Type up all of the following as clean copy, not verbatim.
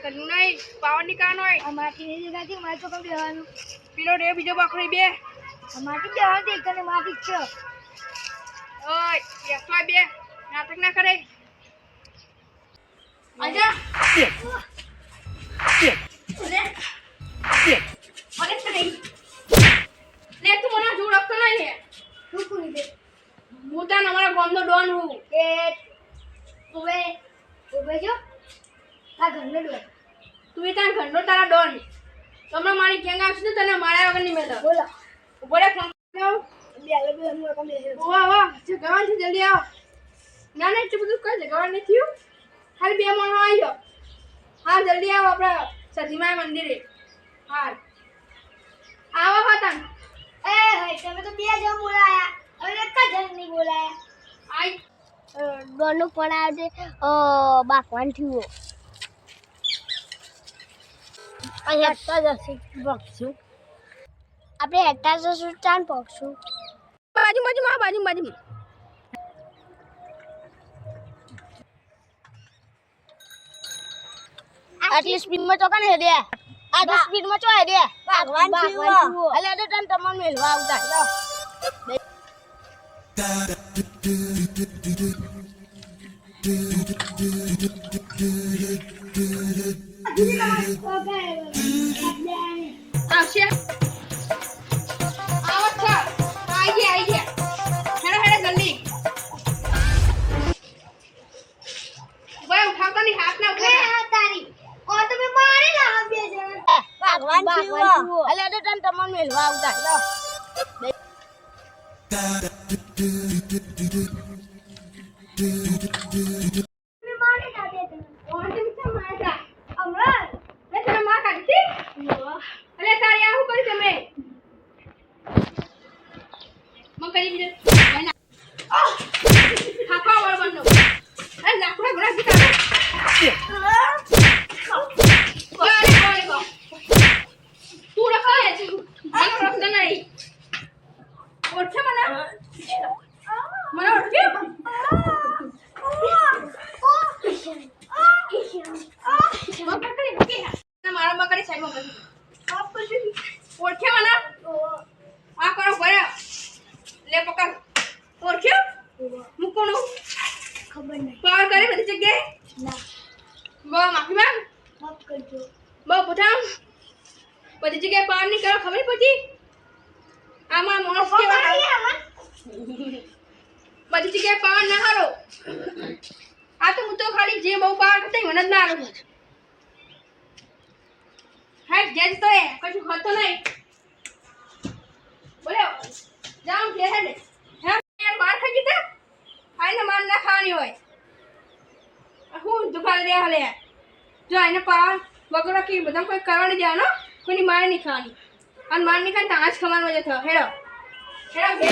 ઘરનું નહીં પાવર ની કાન હોય માટી ની જગ્યાથી મારે તો કમ બેવાનું પીલો રે બીજો બકરી બે માટી બેવાનું તે કને માટી છે ઓય એકલા બે નાટક ના કરે આજા અરે તને લે તું મને જોડ આપતો નહીં હે તું કોની દે હું તાન અમારા ગામનો ડોન હું એ ઉભે જો તા ઘરને ડો તું તાન ઘરનો તારા ડોન તમે મારી ગેંગ આવશે ને તને મારા વગર નહીં મેલો બોલો બોલે ફોન કર્યો બેલે બે હું કમ બેસે વાહ વાહ જે ગવાન છે જલ્દી આવ ના ના એટલું બધું કઈ ગવાન નથી થયું ખાલી બે માણસો આવી જાઓ હા જલ્દી આવો આપણા સતીમાય મંદિરે હા આવો ખાતન એ હે તમે તો બે જણ બોલાયા હવે એક જ જણ નહીં બોલાયા આઈ ડોનો પડાયો છે બાકવાન થયો આ હેટા જશે બક્ષું આપણે હેટા જશું ચાન પક્ષું બાજુ આટલી સ્પીડમાં તો કને હેડે આટલી સ્પીડમાં ચો હેડે ભગવાન થયો અલે તો તન તમને મેલવા આવતા આવશે આવો છો આઈ ગયા હેડો જલ્દી ભાઈ ઉઠાવતા નહીં હાથ ના ઉઠાવતા તારી ઓ તમે મારે લાવ બે જણ ભગવાન થયો અલે તો તન તમને મેલવા આવતા ખબર નહીં પાર કરે બધી જગ્યાએ ના બો માફી માંગ માફ કરજો બો પૂછામ બધી જગ્યાએ પાર નહીં કરો ખબર પછી આમાં મોણસ કેવા બધી જગ્યાએ પાર ના હારો આ તો હું તો ખાલી જે બહુ પાર હતી મને જ ના હારો હા જેજ તો એ કશું હતો નહીં બોલે જામ કે હે ને હે માર ખાઈ ગઈ આઈને માર ના ખાવાની હોય હું દુકાન દે હલે જો આઈને પાર વગર કે બધા કોઈ કરવાની દેવાનો કોઈની માર નહીં ખાવાની અને માર નહીં ખાને તાજ ખમાન વજે થયો હેડો હેડો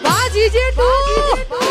વાહ જીજે તું